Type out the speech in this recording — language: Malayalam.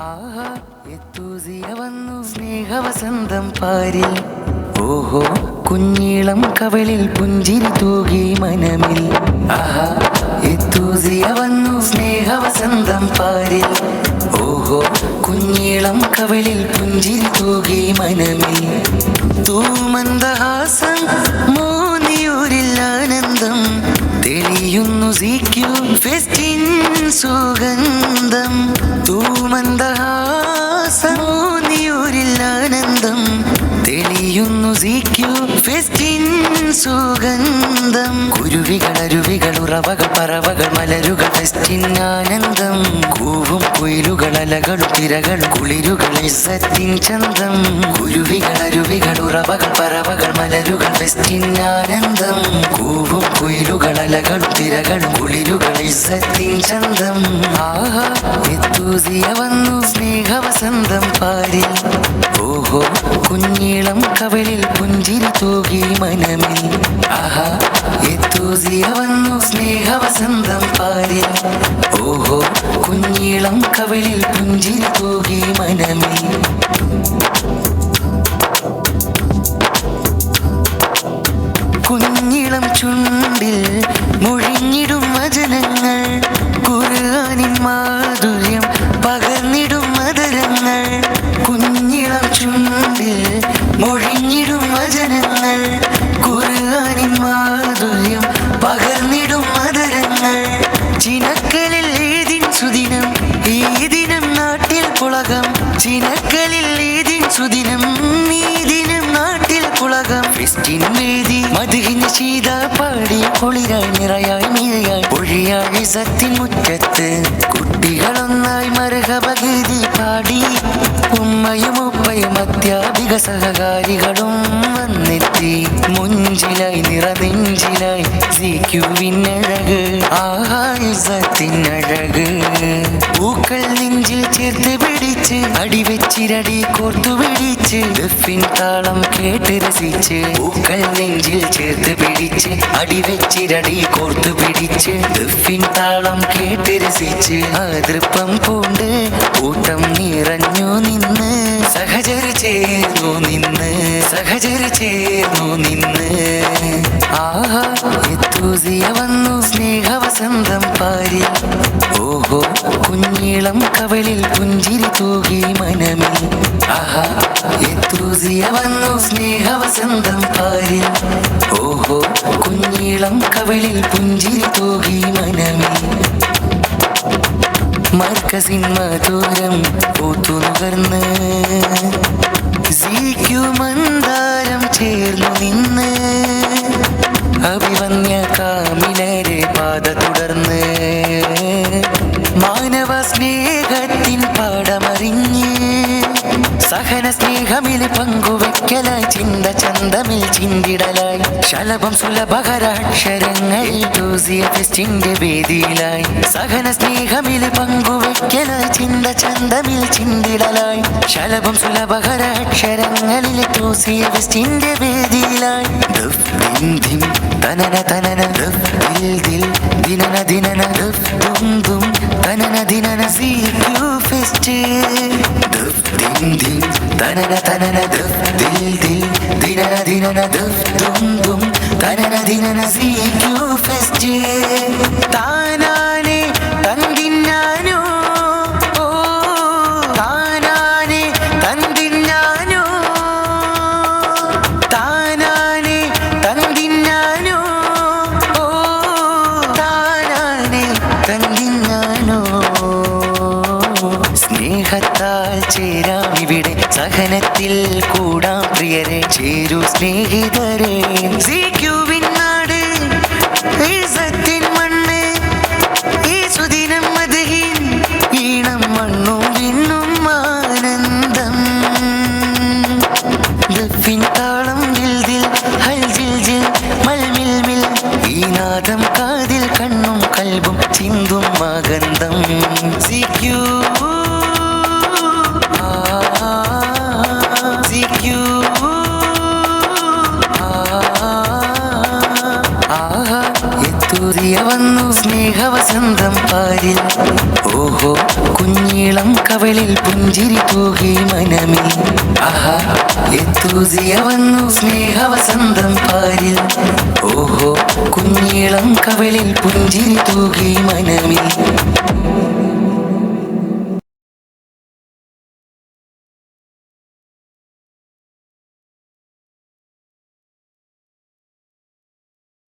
ആഹാ എത്തൂസിയ വന്നു സ്നേഹവസന്തം പാരിൽ. ഓഹോ കുഞ്ഞീളം കവളിൽ പുഞ്ചിരി തൂകി മനമിൽ. ആഹാ എത്തൂസിയ വന്നു സ്നേഹവസന്തം പാരിൽ. ഓഹോ കുഞ്ഞീളം കവളിൽ പുഞ്ചിരി തൂകി മനമിൽ. തൂമന്ദഹാസം മോനിയൂരിൽ ആനന്ദം തെളിയുന്നു സിക്യൂ ഫെസ്റ്റിൻ സുഗന്ധം. തൂമന്ദഹാസം മോനിയൂരിൽ ആനന്ദം തെളിയുന്നു സിക്യൂ ഫെസ്റ്റിൻ സുഗന്ധം. കുരുവികൾ അരുവികൾ ഉറവകൾ പറവകൾ മലരുകൾ ഫെസ്റ്റിൻ ആനന്ദം. കൂവും കുയിലുകൾ അലകൾ തിരകൾ കുളിരുകൾ ഇസ്സത്തിൻ ചന്തം. കുരുവികൾ അരുവികൾ ഉറവകൾ പറവകൾ മലരുകൾ ഫെസ്റ്റിൻ ആനന്ദം. കൂവും കുയിലുകൾ അലകൾ തിരകൾ കുളിരുകൾ ഇസ്സത്തിൻ ചന്തം. ആഹാ എത്തൂസിയ വന്നു സ്നേഹവസന്തം പാരിൽ. ഓഹോ കുഞ്ഞീളം കവളിൽ പുഞ്ചിരി തൂകി മനമിൽ. ആഹാ എത്തൂസിയ വന്നു സ്നേഹവസന്തം പാരിൽ. ഓഹോ കുഞ്ഞീളം കവളിൽ പുഞ്ചിരി തൂകി മനമിൽ. കുഞ്ഞിളം ചുണ്ടിൽ മുഴിഞ്ഞിടും വചനങ്ങൾ. ഖുർആനിൻ മാധുര്യം പകർന്നിടും മധുരങ്ങൾ. കുഞ്ഞിളം ചുണ്ടിൽ മുഴിഞ്ഞിടും വചനങ്ങൾ. ഖുർആനിൻ മാധുര്യം പകർന്നിടും മധുരങ്ങൾ. ചിനക്കലിൽ ഏതിൻ സുദിനം ഈ ദിനം നാട്ടിൽ പുളകം. ചിനക്കലിൽ ഏതിൻ സുദിനം ഈ ദിനം നാട്ടിൽ പുളകം. ഫെസ്റ്റിൻ വേദി മധുഹിന് ശീത പാടി പൊളിയായി നിറയായി മിഴയായി ഒഴിയായി സത്തിൻ മുറ്റത്ത് കുട്ടികളൊന്നായി മരഹബഗീതി പാടി. ഉമ്മയും ഉപ്പയും അധ്യാപിക സഹകാരികളും വന്നെത്തി. മുഞ്ചിലായി നിറനെഞ്ചിലായി സിക്യൂവിനഴക്. ആഹാ ഇസ്സത്തിനഴക്. പൂക്കൾ നെഞ്ചിൽ ചേർത്ത് പിടിച്ച് അടിവെച്ചിരടി കോർത്തു പിടിച്ച് ദഫിൻ താളം കേട്ട് രസിച്ച്. പൂക്കൾ നെഞ്ചിൽ ചേർത്ത് പിടിച്ച് അടിവെച്ചിരടി കോർത്തു പിടിച്ച് ദഫിൻ താളം കേട്ട് രസിച്ച്. ആതൃപ്പം പൂണ്ട് കൂട്ടം നിറഞ്ഞു നിന്ന് സഹചര ചേർന്നു നിന്ന് സഹചര ചേർന്നു നിന്ന്. ആഹാ എത്തൂസിയ വന്നു സ്നേഹവസന്തം പാരിൽ. ഓഹോ കുഞ്ഞീളം കവളിൽ പുഞ്ചിരി തൂകി മനമിൽ. ആഹാ എത്തൂസിയ വന്നു സ്നേഹവസന്തം പാരിൽ. ഓഹോ കുഞ്ഞീളം കവളിൽ പുഞ്ചിരി തൂകി മനമിൽ. മർക്കസിൻ മധുരം പൂത്തുനുകർന്ന് സിക്യൂ മന്ദാരം ചേർന്നു നിന്ന്. അഭിവന്യ കാമിലരെ പാത തുടർന്ന് മാനവ സ്നേഹത്തിൻ പാടമറിഞ്ഞ് സഹന സ്നേഹമിൽ പങ്കുവെക്കലായി ചിന്ത ചന്തമിൽ ചിന്തിടലായി ശലഭം സുലഭകരാക്ഷരങ്ങളിൽ തൂസിയ ഫെസ്റ്റിന്റെ വേദിയിലായി. സഹന സ്നേഹമിൽ പങ്കുവെക്കലായി ചിന്ത ചന്തമിൽ ചിന്തിടലായി ശലഭം സുലഭകരാക്ഷരങ്ങളിൽ തൂസിയ ഫെസ്റ്റിന്റെ വേദിയിലായി. തനന തനന ദിൽ ദിൽ ദിനന ദിനന ദും ദും തനന ദിനന സിക്യൂ ഫെസ്റ്റ്. തനന തനന ദിൽ ദിൽ ദിനന ദിനന ദും ദും തനന ദിനന സിക്യൂ ഫെസ്റ്റ്. താനാനെ തന്തിന്നാനോ ഓ താനാനെ തന്തിന്നാനോ താനാനെ തന്തിന്നാനോ ഓ താനാനെ തന്തിന്നാനോ. സ്നേഹത്താൽ ചേരാം ഇവിടെ സഹനത്തിൽ കൂടാം പ്രിയരെ ചേരൂ സ്നേഹിതരെ. സിക്യൂവിൻ നാട് ഇസ്സത്തിൻ മണ്ണ് ഈ സുദിനം മദ്ഹിൻ ഈണം മണ്ണും വിണ്ണും ആനന്ദം. ദഫിൻ താളം ദിൽ ദിൽ ഹൽ ജിൽ ജിൽ മൽ മിൽ മിൽ. ഈ നാദം കാതിൽ കണ്ണും കൽബും ചിന്തും മകന്തം. സിക്യൂ സിക്യൂ. സ്നേഹവസന്തം പാരിൽ. ഓഹോ കുഞ്ഞീളം കവളിൽ പുഞ്ചിരി തൂകി മനമിൽ. ആഹാ എത്തൂസിയ വന്നു സ്നേഹവസന്തം പാരിൽ. ഓഹോ കുഞ്ഞീളം കവളിൽ പുഞ്ചിരി തൂകി മനമിൽ.